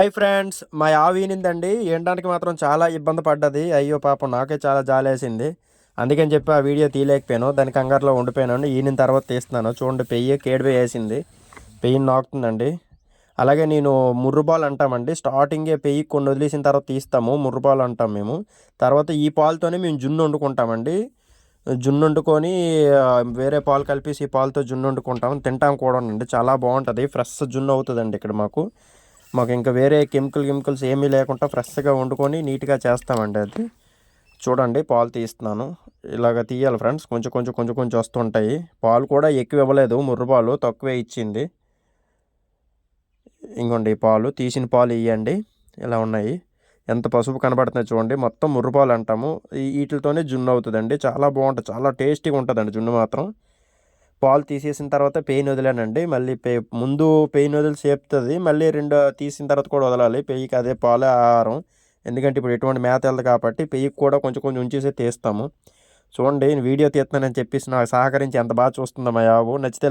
Hi friends, మా ఆవు ఈనిందండి. ఈనడానికి మాత్రం చాలా ఇబ్బంది పడ్డది. అయ్యో పాపం, నాకే చాలా జాలేసింది. అందుకని చెప్పి ఆ వీడియో తీయలేకపోయాను. దాని కంగారులో ఉండిపోయాను. ఈనిన తర్వాత తీస్తున్నాను. చూడండి, పెయ్యి కేడువే వేసింది. పెయ్యిని నాకుతుందండి. అలాగే నేను ముర్రుబాలు అంటామండి. స్టార్టింగే పెయ్యి కొన్ని వదిలేసిన తర్వాత తీస్తాము, ముర్రుబాలు అంటాం మేము. తర్వాత ఈ పాలతోనే మేము జున్ను వండుకుంటామండి. జున్ను వండుకొని వేరే పాలు కలిపేసి ఈ పాలతో జున్ను వండుకుంటాం, తింటాం కూడా అండి. చాలా బాగుంటుంది. ఫ్రెష్ జున్ను అవుతుందండి ఇక్కడ మాకు. ఇంకా వేరే కెమికల్స్ ఏమీ లేకుండా ఫ్రెష్గా వండుకొని నీట్గా చేస్తామండి. అది చూడండి, పాలు తీస్తున్నాను. ఇలాగ తీయాలి ఫ్రెండ్స్. కొంచెం కొంచెం కొంచెం కొంచెం వస్తుంటాయి. పాలు కూడా ఎక్కువ ఇవ్వలేదు, ముర్రు పాలు తక్కువే ఇచ్చింది. ఇంకోండి, పాలు తీసిన పాలు ఇవ్వండి. ఇలా ఉన్నాయి. ఎంత పసుపు కనబడుతుంది చూడండి. మొత్తం ముర్రు పాలు అంటాము. వీటితోనే జున్ను అవుతుందండి. చాలా బాగుంటుంది, చాలా టేస్టీగా ఉంటుందండి జున్ను మాత్రం. పాలు తీసేసిన తర్వాత పెయిన్ వదిలానండి. మళ్ళీ ముందు పెయిన్ వదిలి సేపుతుంది, మళ్ళీ రెండు తీసిన తర్వాత కూడా వదలాలి. పెయ్యికి అదే పాలే ఆహారం. ఎందుకంటే ఇప్పుడు ఎటువంటి మేత వెళ్తుంది కాబట్టి పెయ్యికి కూడా కొంచెం కొంచెం ఉంచేసి తీస్తాము. చూడండి, వీడియో తీస్తున్నానని చెప్పేసి నాకు సహకరించి ఎంత బాగా చూస్తుందో మా యావు. నచ్చితే